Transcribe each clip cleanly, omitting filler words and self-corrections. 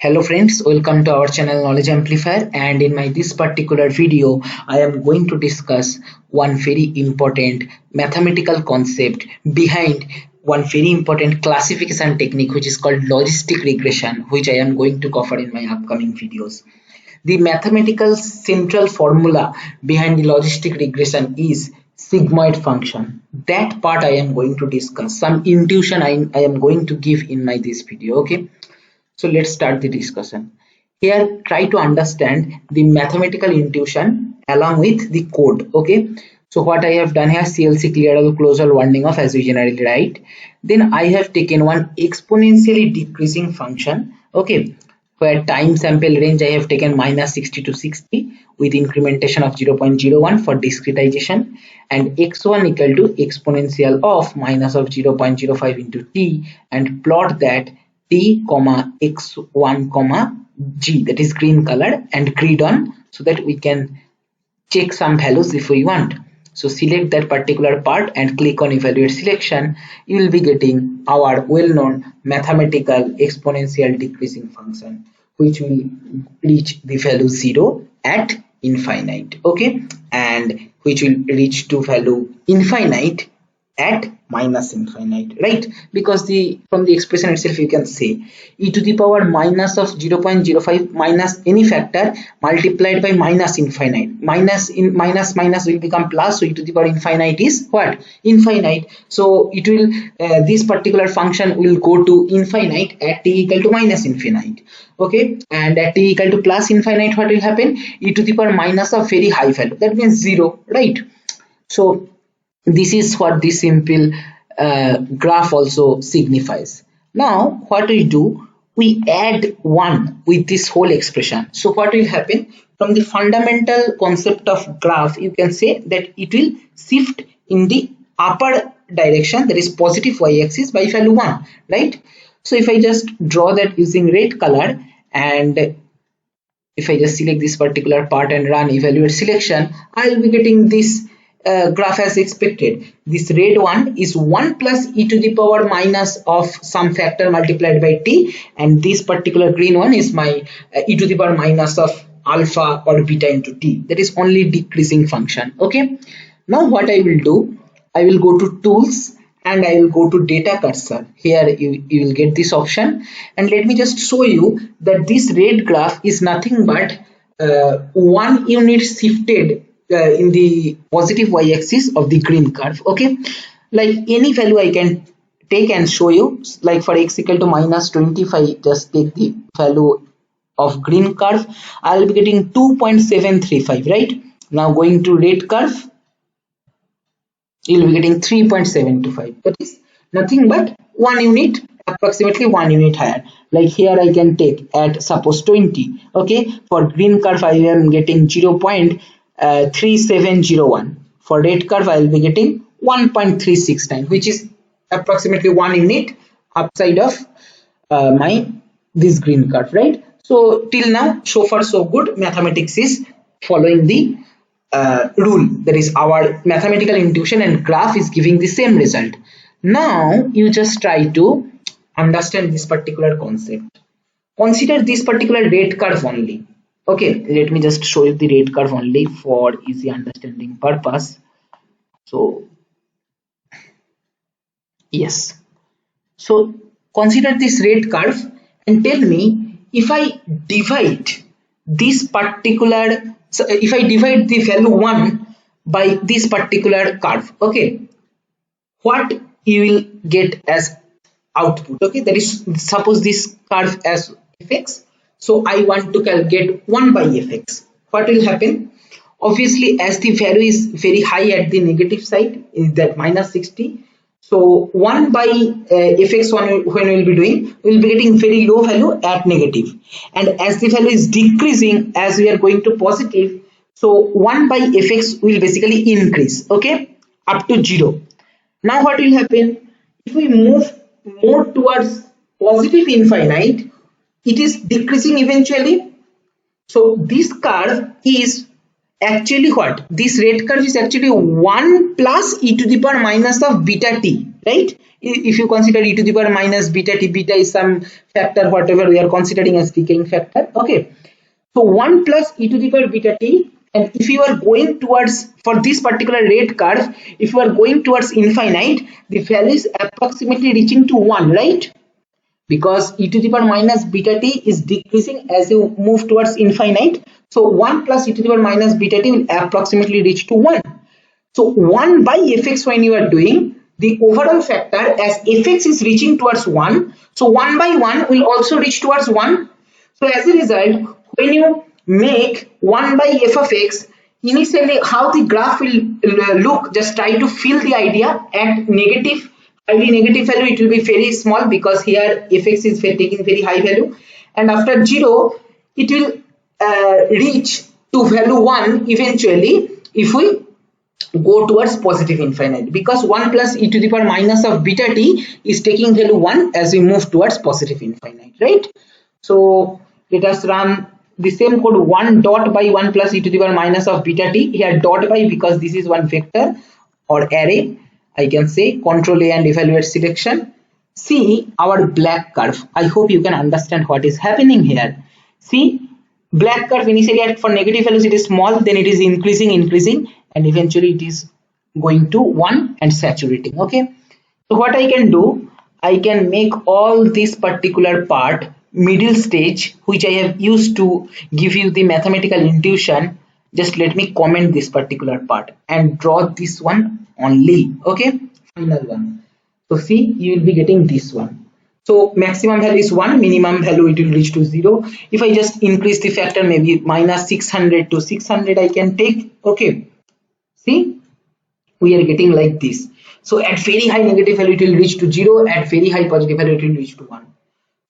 Hello friends, welcome to our channel Knowledge Amplifier, and in my this particular video I am going to discuss one very important mathematical concept behind one very important classification technique which is called logistic regression, which I am going to cover in my upcoming videos. The mathematical central formula behind the logistic regression is sigmoid function. That part I am going to discuss. Some intuition I am going to give in my this video. Okay. So let's start the discussion. Here, try to understand the mathematical intuition along with the code. Okay. So what I have done here, CLC clear all closure warning off as we generally write. Then I have taken one exponentially decreasing function. Okay. Where time sample range I have taken minus 60 to 60 with incrementation of 0.01 for discretization, and x1 equal to exponential of minus of 0.05 into t, and plot that t comma x1 comma g, that is green color, and grid on so that we can check some values if we want. So select that particular part and click on evaluate selection. You will be getting our well-known mathematical exponential decreasing function which will reach the value 0 at infinite, okay, and which will reach to value infinite at minus infinite, right? Because the from the expression itself you can say e to the power minus of 0.05 minus any factor multiplied by minus infinite. Minus in minus minus will become plus, so e to the power infinite is what? Infinite. So it will this particular function will go to infinite at t equal to minus infinite, okay, and at t equal to plus infinite what will happen? E to the power minus of very high value, that means 0, right? So this is what this simple graph also signifies. Now what we do, we add 1 with this whole expression. So what will happen? From the fundamental concept of graph, you can say that it will shift in the upper direction, that is positive y-axis, by value 1, right? So if I just draw that using red color, and if I just select this particular part and run evaluate selection, I will be getting this graph as expected. This red one is 1 plus e to the power minus of some factor multiplied by t, and this particular green one is my e to the power minus of alpha or beta into t, that is only decreasing function, okay. Now what I will do, I will go to tools and I will go to data cursor. Here you will get this option, and let me just show you that this red graph is nothing but 1 unit shifted in the positive y-axis of the green curve, okay. Like any value I can take and show you, like for x equal to minus 20, if I just take the value of green curve, I'll be getting 2.735, right? Now going to red curve, you'll be getting 3.725, that is nothing but 1 unit, approximately 1 unit higher. Like here I can take at suppose 20, okay. For green curve I am getting 0.3701. For red curve I will be getting 1.369, which is approximately 1 unit upside of my this green curve, right? So till now so far so good. Mathematics is following the rule, that is our mathematical intuition, and graph is giving the same result. Now you just try to understand this particular concept. Consider this particular red curve only, okay. Let me just show you the red curve only for easy understanding purpose. So yes, so consider this red curve and tell me, if I divide this particular, so if I divide the value 1 by this particular curve, okay, what you will get as output, okay. That is, suppose this curve as fx, so I want to calculate 1 by fx. What will happen? Obviously as the value is very high at the negative side, is that minus 60, so 1 by fx1 when we will be doing, we will be getting very low value at negative, and as the value is decreasing as we are going to positive, so 1 by fx will basically increase, okay, up to 0. Now what will happen? If we move more towards positive infinite, it is decreasing eventually. So this curve is actually what? This red curve is actually 1 plus e to the power minus of beta t, right? If you consider e to the power minus beta t, beta is some factor whatever we are considering as decaying factor. Okay, so 1 plus e to the power beta t, and if you are going towards, for this particular rate curve, if you are going towards infinite, the value is approximately reaching to 1, right? Because e to the power minus beta t is decreasing as you move towards infinite. So 1 plus e to the power minus beta t will approximately reach to 1. So 1 by fx, when you are doing the overall factor, as fx is reaching towards 1, so 1 by 1 will also reach towards 1. So as a result, when you make 1 by f of x, initially how the graph will look, just try to feel the idea. At negative, highly negative value, it will be very small because here fx is taking very high value, and after 0 it will reach to value 1 eventually if we go towards positive infinite, because 1 plus e to the power minus of beta t is taking value 1 as we move towards positive infinite, right? So let us run the same code, 1 dot by 1 plus e to the power minus of beta t. Here dot by because this is one vector or array. I can say control A and evaluate selection. See our black curve. I hope you can understand what is happening here. See, black curve initially for negative values it is small, then it is increasing, and eventually it is going to 1 and saturating. Okay, so what I can do, I can make all this particular part middle stage, which I have used to give you the mathematical intuition. Just let me comment this particular part and draw this one only. Okay, final one. So see, you will be getting this one. So maximum value is 1, minimum value it will reach to 0. If I just increase the factor, maybe minus 600 to 600 I can take. Okay, see, we are getting like this. So at very high negative value it will reach to 0, at very high positive value it will reach to 1.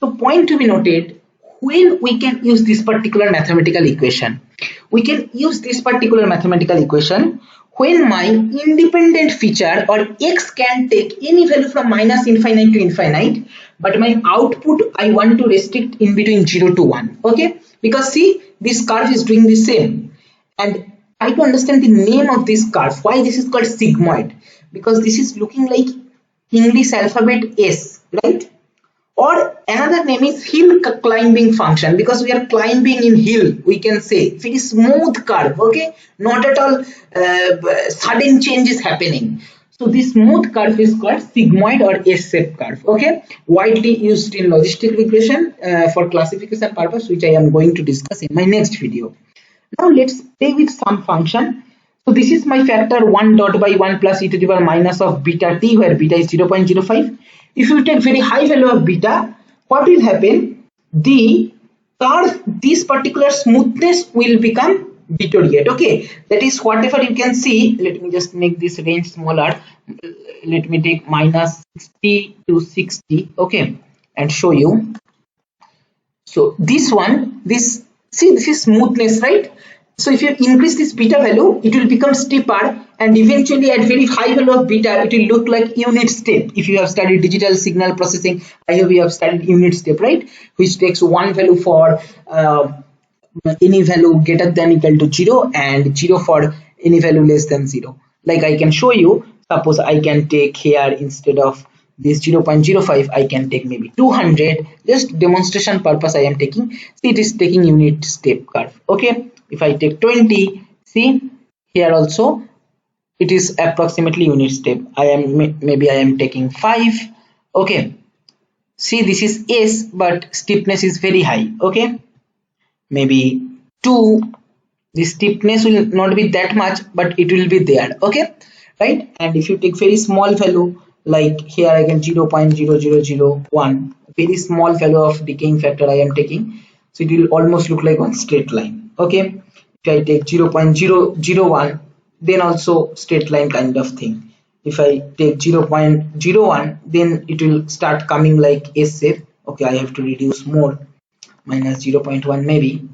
So point to be noted, when we can use this particular mathematical equation, we can use this particular mathematical equation when my independent feature or x can take any value from minus infinite to infinite, but my output I want to restrict in between 0 to 1. Okay, because see, this curve is doing the same, and try to understand the name of this curve. Why this is called sigmoid? Because this is looking like English alphabet S, right? Or another name is hill climbing function, because we are climbing in hill, we can say very smooth curve. Okay, not at all sudden change is happening. So this smooth curve is called sigmoid or S-shaped curve. Okay, widely used in logistic regression for classification purpose, which I am going to discuss in my next video. Now let's play with some function. So this is my factor 1 dot by 1 plus e to the power minus of beta t, where beta is 0.05. If you take very high value of beta, what will happen? The curve, this particular smoothness will become deteriorate. Okay, that is whatever you can see. Let me just make this range smaller. Let me take minus 60 to 60. Okay, and show you. So this one, this, see, this is smoothness, right? So if you increase this beta value, it will become steeper, and eventually at very high value of beta, it will look like unit step. If you have studied digital signal processing, I hope you have studied unit step, right? Which takes one value for any value greater than equal to 0, and 0 for any value less than 0. Like I can show you, suppose I can take here, instead of this 0.05, I can take maybe 200. Just demonstration purpose I am taking. See, it is taking unit step curve. Okay, if I take 20, see here also it is approximately unit step. I am maybe I am taking 5. Okay, see, this is S, but steepness is very high. Okay, maybe 2. The steepness will not be that much, but it will be there. Okay, right? And if you take very small value, like here I can 0.0001, very small value of decaying factor I am taking, so it will almost look like one straight line. Okay, if I take 0.001, then also straight line kind of thing. If I take 0.01, then it will start coming like S shape. Okay, I have to reduce more, minus 0.1 maybe.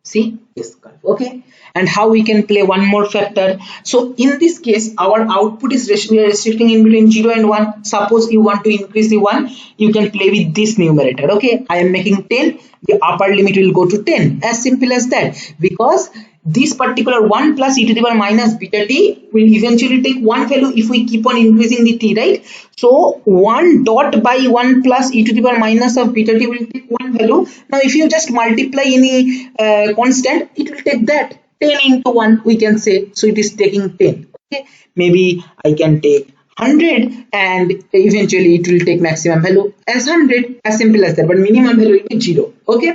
See, this curve. Okay, and how we can play one more factor. So in this case, our output is we are restricting in between 0 and 1. Suppose you want to increase the 1, you can play with this numerator. Okay, I am making 10, the upper limit will go to 10, as simple as that, because this particular 1 plus e to the power minus beta t will eventually take one value if we keep on increasing the t, right? So 1 dot by 1 plus e to the power minus of beta t will take one value. Now if you just multiply any constant, it will take that 10 into 1, we can say. So it is taking 10. Okay, maybe I can take 100 and eventually it will take maximum value as 100, as simple as that, but minimum value will be 0. Okay,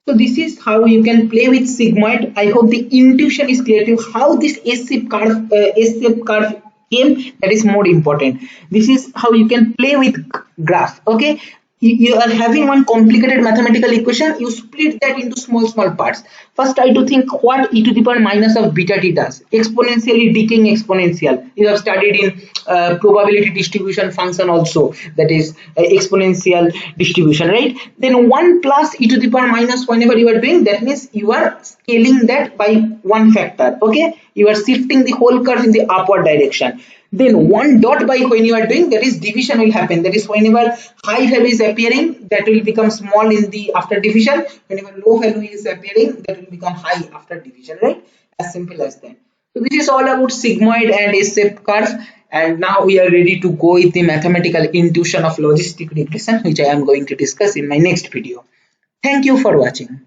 so this is how you can play with sigmoid. I hope the intuition is clear to you how this S-shaped curve came. That is more important. This is how you can play with graph. Okay, you are having one complicated mathematical equation, you split that into small parts. First try to think what e to the power minus of beta t does. Exponentially decaying exponential. You have studied in probability distribution function also, that is exponential distribution, right? Then 1 plus e to the power minus, whenever you are doing that, means you are scaling that by one factor. Okay, you are shifting the whole curve in the upward direction. Then 1 dot by, when you are doing, that is division will happen. That is whenever high value is appearing, that will become small in the after division. Whenever low value is appearing, that will become high after division, right? As simple as that. So this is all about sigmoid and S-shaped curve. And now we are ready to go with the mathematical intuition of logistic regression, which I am going to discuss in my next video. Thank you for watching.